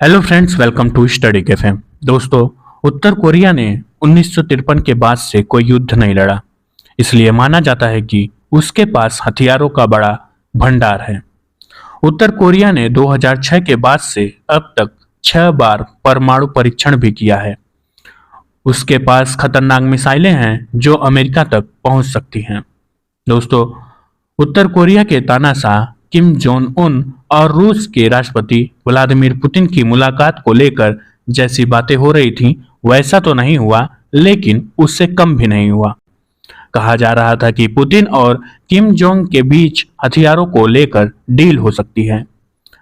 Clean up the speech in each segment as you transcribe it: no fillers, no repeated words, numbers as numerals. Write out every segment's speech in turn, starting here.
Hello friends, welcome to study cafe. दोस्तों, उत्तर Korea ने 1953 के बाद से कोई युद्ध नहीं लड़ा। इसलिए माना जाता है कि उसके पास हथियारों का बड़ा भंडार है। उत्तर कोरिया ने 2006 के बाद से अब तक 6 बार परमाणु परीक्षण भी किया है। उसके पास खतरनाक मिसाइलें हैं जो अमेरिका तक पहुंच सकती हैं। दोस्तों, उत्तर कोरिया के तानाशाह किम जोंग उन और रूस के राष्ट्रपति व्लादिमीर पुतिन की मुलाकात को लेकर जैसी बातें हो रही थी वैसा तो नहीं हुआ, लेकिन उससे कम भी नहीं हुआ। कहा जा रहा था कि पुतिन और किम जोंग के बीच हथियारों को लेकर डील हो सकती है।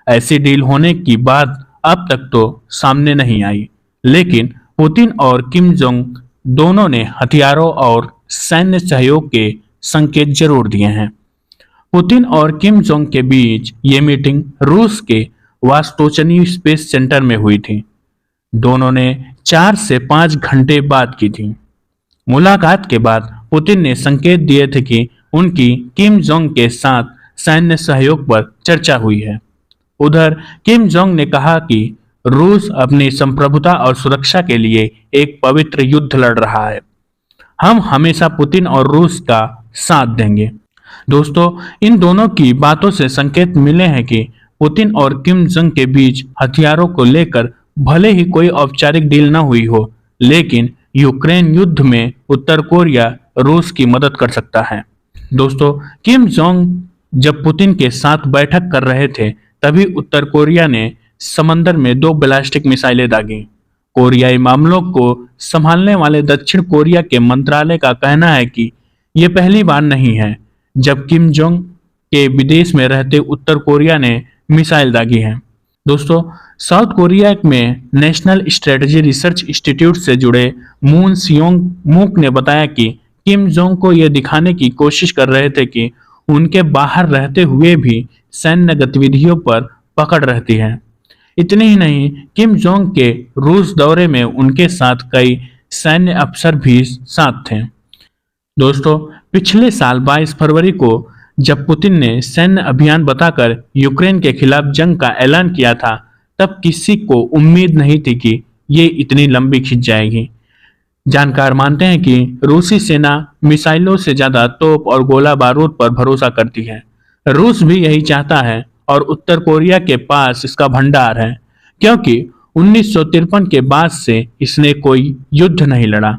ऐसी डील होने की बात अब तक तो सामने नहीं आई, लेकिन पुतिन और किम जोंग दोनों ने हथियारों और सैन्य सहयोग के संकेत जरूर दिए हैं। पुतिन और किम जोंग के बीच ये मीटिंग रूस के वास्टोचनी स्पेस सेंटर में हुई थी। दोनों ने 4 से 5 घंटे बात की थी। मुलाकात के बाद पुतिन ने संकेत दिए थे कि उनकी किम जोंग के साथ सैन्य सहयोग पर चर्चा हुई है। उधर किम जोंग ने कहा कि रूस अपनी संप्रभुता और सुरक्षा के लिए एक पवित्र युद्ध लड़ रहा है। हम हमेशा पुतिन और रूस का साथ देंगे। दोस्तों, इन दोनों की बातों से संकेत मिले हैं कि पुतिन और किम जोंग के बीच हथियारों को लेकर भले ही कोई औपचारिक डील न हुई हो, लेकिन यूक्रेन युद्ध में उत्तर कोरिया रूस की मदद कर सकता है। दोस्तों, किम जोंग जब पुतिन के साथ बैठक कर रहे थे, तभी उत्तर कोरिया ने समंदर में 2 बैलिस्टिक मिसाइलें दागी। कोरियाई मामलों को संभालने वाले दक्षिण कोरिया के मंत्रालय का कहना है कि यह पहली बार नहीं है जब किम जोंग के विदेश में रहते उत्तर कोरिया ने मिसाइल दागी है। दोस्तों, साउथ कोरिया में नेशनल स्ट्रेटजी रिसर्च इंस्टीट्यूट से जुड़े मून सियोंग मूक ने बताया कि किम जोंग को यह दिखाने की कोशिश कर रहे थे कि उनके बाहर रहते हुए भी सैन्य गतिविधियों पर पकड़ रहती है। इतनी ही नहीं, किम जोंग के रूस दौरे में उनके साथ कई सैन्य अफसर भी साथ थे। दोस्तों, पिछले साल 22 फरवरी को जब पुतिन ने सैन्य अभियान बताकर यूक्रेन के खिलाफ जंग का ऐलान किया था, तब किसी को उम्मीद नहीं थी कि ये इतनी लंबी खिंच जाएगी। जानकार मानते हैं कि रूसी सेना मिसाइलों से ज्यादा तोप और गोला बारूद पर भरोसा करती है। रूस भी यही चाहता है और उत्तर कोरिया के पास इसका भंडार है, क्योंकि 1953 के बाद से इसने कोई युद्ध नहीं लड़ा।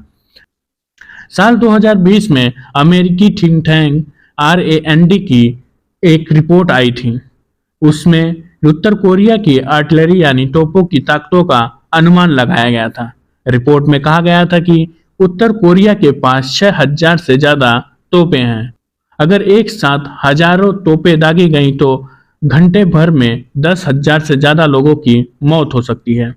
साल 2020 में अमेरिकी थिंक टैंक RAND की एक रिपोर्ट आई थी। उसमें उत्तर कोरिया की आर्टिलरी यानी तोपों की ताकतों का अनुमान लगाया गया था। रिपोर्ट में कहा गया था कि उत्तर कोरिया के पास 6000 से ज्यादा तोपें हैं। अगर एक साथ हजारों तोपें दागी गई तो घंटे भर में 10,000 से ज्यादा लोगों की मौत हो सकती है।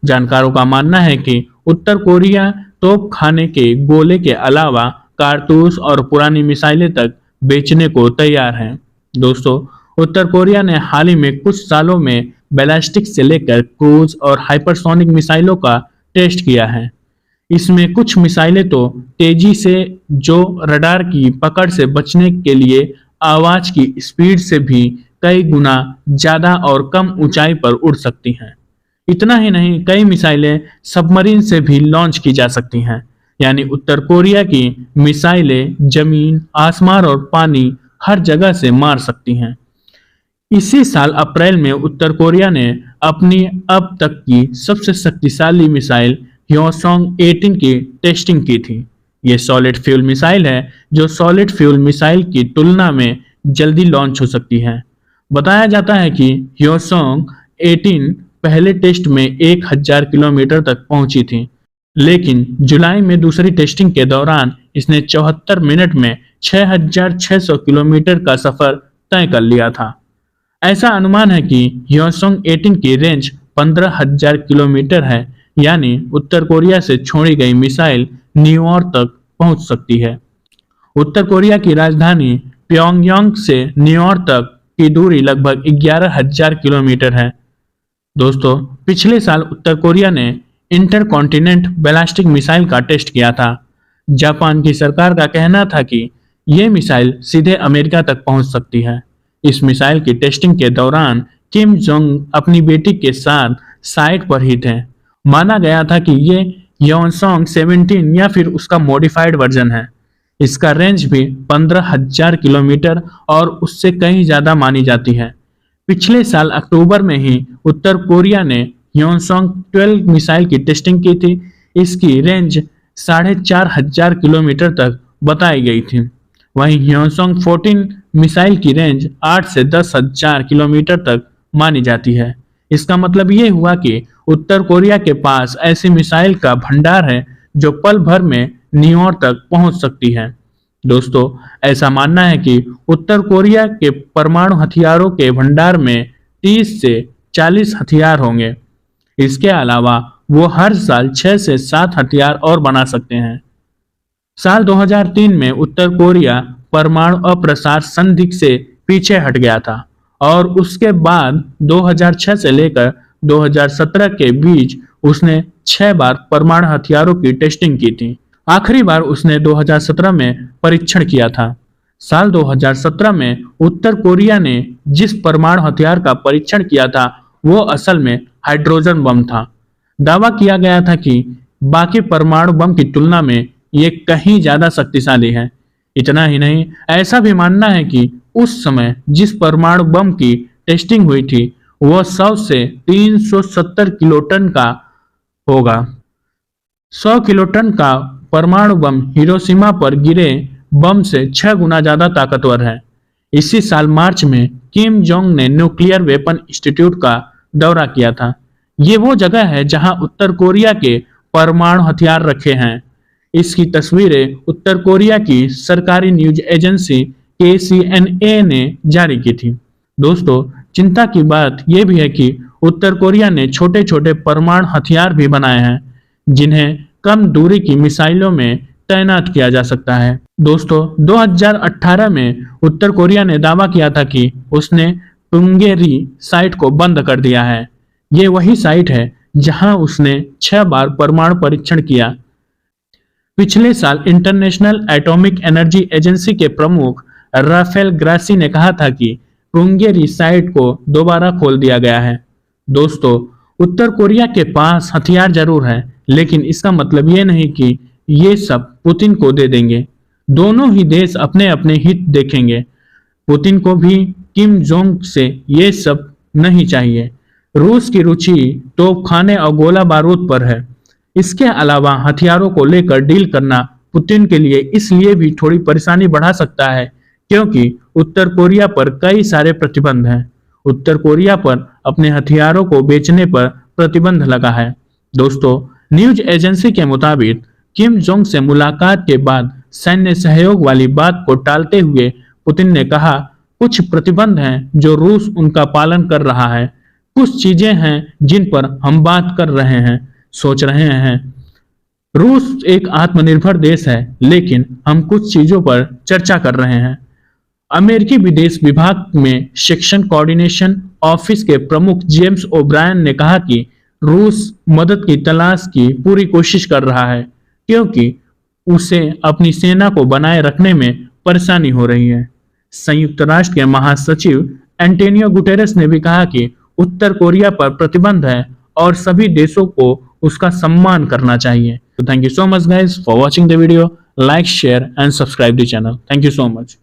जानकारों का मानना है कि उत्तर कोरिया तोप खाने के गोले के अलावा कारतूस और पुरानी मिसाइलें तक बेचने को तैयार हैं। दोस्तों, उत्तर कोरिया ने हाल ही में कुछ सालों में बैलिस्टिक से लेकर क्रूज और हाइपरसोनिक मिसाइलों का टेस्ट किया है। इसमें कुछ मिसाइलें तो तेजी से जो रडार की पकड़ से बचने के लिए आवाज की स्पीड से भी कई गुना ज्यादा और कम ऊंचाई पर उड़ सकती हैं। इतना ही नहीं, कई मिसाइलें सबमरीन से भी लॉन्च की जा सकती हैं। यानी उत्तर कोरिया की मिसाइलें जमीन, आसमान और पानी हर जगह से मार सकती हैं। इसी साल अप्रैल में उत्तर कोरिया ने अपनी अब तक की सबसे शक्तिशाली मिसाइल ह्योसोंग 18 की टेस्टिंग की थी। ये सॉलिड फ्यूल मिसाइल है जो सॉलिड फ्यूल मिसाइल की तुलना में जल्दी लॉन्च हो सकती है। बताया जाता है कि ह्योसोंग 18 पहले टेस्ट में 1000 किलोमीटर तक पहुंची थी, लेकिन जुलाई में दूसरी टेस्टिंग के दौरान इसने 74 मिनट में 6600 किलोमीटर का सफर तय कर लिया था। ऐसा अनुमान है कि ह्योसोंग 18 की रेंज 15,000 किलोमीटर है, यानी उत्तर कोरिया से छोड़ी गई मिसाइल न्यूयॉर्क तक पहुंच सकती है। उत्तर कोरिया की राजधानी प्योंगयांग से न्यूयॉर्क तक की दूरी लगभग 11,000 किलोमीटर है। दोस्तों, पिछले साल उत्तर कोरिया ने इंटरकॉन्टिनेंट बैलिस्टिक मिसाइल का टेस्ट किया था। जापान की सरकार का कहना था कि यह मिसाइल सीधे अमेरिका तक पहुंच सकती है। इस मिसाइल की टेस्टिंग के दौरान किम जोंग अपनी बेटी के साथ साइट पर ही थे। माना गया था कि ये योनसोंग 17 या फिर उसका मॉडिफाइड वर्जन है। इसका रेंज भी 15,000 किलोमीटर और उससे कहीं ज्यादा मानी जाती है। पिछले साल अक्टूबर में ही उत्तर कोरिया ने योनसोंग 12 मिसाइल की टेस्टिंग की थी। इसकी रेंज 4,500 किलोमीटर तक बताई गई थी। वहीं योनसोंग 14 मिसाइल की रेंज 8 से 10,000 किलोमीटर तक मानी जाती है। इसका मतलब ये हुआ कि उत्तर कोरिया के पास ऐसी मिसाइल का भंडार है जो पल भर में न्यूयॉर्क तक पहुंच सकती है। दोस्तों, ऐसा मानना है कि उत्तर कोरिया के परमाणु हथियारों के भंडार में 30 से 40 हथियार होंगे। इसके अलावा वो हर साल 6 से 7 हथियार और बना सकते हैं। साल 2003 में उत्तर कोरिया परमाणु अप्रसार संधि से पीछे हट गया था और उसके बाद 2006 से लेकर 2017 के बीच उसने 6 बार परमाणु हथियारों की टेस्टिंग की थी। आखिरी बार उसने 2017 में परीक्षण किया था। साल 2017 में उत्तर कोरिया ने जिस परमाणु हथियार का परीक्षण किया था वो असल में हाइड्रोजन बम था। दावा किया गया था कि बाकी परमाणु बम की तुलना में ये कहीं ज्यादा शक्तिशाली है। इतना ही नहीं, ऐसा भी मानना है कि उस समय जिस परमाणु बम की टेस्टिंग हुई थी वह 100 से 370 किलोटन का होगा। 100 किलोटन का परमाणु बम हिरोशिमा पर गिरे बम से 6 गुना ज्यादा ताकतवर है। इसी साल मार्च में किम जोंग ने न्यूक्लियर वेपन इंस्टीट्यूट का दौरा किया था। ये वो जगह है जहां उत्तर कोरिया के परमाणु हथियार रखे हैं। इसकी तस्वीरें उत्तर कोरिया की सरकारी न्यूज एजेंसी KCNA ने जारी की थी। दोस्तों, चिंता की बात यह भी है कि उत्तर कोरिया ने छोटे छोटे परमाणु हथियार भी बनाए हैं जिन्हें कम दूरी की मिसाइलों में तैनात किया जा सकता है। दोस्तों, 2018 में उत्तर कोरिया ने दावा किया था कि उसने पुंगेरी साइट को बंद कर दिया है। ये वही साइट है जहां उसने 6 बार परमाणु परीक्षण किया। पिछले साल इंटरनेशनल एटॉमिक एनर्जी एजेंसी के प्रमुख राफेल ग्रासी ने कहा था कि पुंगेरी साइट को दोबारा खोल दिया गया है। दोस्तों, उत्तर कोरिया के पास हथियार जरूर है, लेकिन इसका मतलब ये नहीं कि ये सब पुतिन को दे देंगे। दोनों ही देश अपने अपने हित देखेंगे। पुतिन को भी किम जोंग से ये सब नहीं चाहिए। रूस की रुचि तोपखाने और गोला बारूद पर है। इसके अलावा हथियारों को लेकर डील करना पुतिन के लिए इसलिए भी थोड़ी परेशानी बढ़ा सकता है क्योंकि उत्तर कोरिया पर कई सारे प्रतिबंध हैं। उत्तर कोरिया पर अपने हथियारों को बेचने पर प्रतिबंध लगा है। दोस्तों, न्यूज एजेंसी के मुताबिक किम जोंग से मुलाकात के बाद सैन्य सहयोग वाली बात को टालते हुए पुतिन ने कहा, कुछ प्रतिबंध हैं जो रूस उनका पालन कर रहा है। कुछ चीजें हैं जिन पर हम बात कर रहे हैं, सोच रहे हैं। रूस एक आत्मनिर्भर देश है, लेकिन हम कुछ चीजों पर चर्चा कर रहे हैं। अमेरिकी विदेश विभाग में सेक्शन कोऑर्डिनेशन ऑफिस के प्रमुख जेम्स ओब्रायन ने कहा कि रूस मदद की तलाश की पूरी कोशिश कर रहा है क्योंकि उसे अपनी सेना को बनाए रखने में परेशानी हो रही है। संयुक्त राष्ट्र के महासचिव एंटोनियो गुटेरेस ने भी कहा कि उत्तर कोरिया पर प्रतिबंध है और सभी देशों को उसका सम्मान करना चाहिए। तो thank you so much guys for watching the video. Like, share and subscribe the channel. Thank you so much.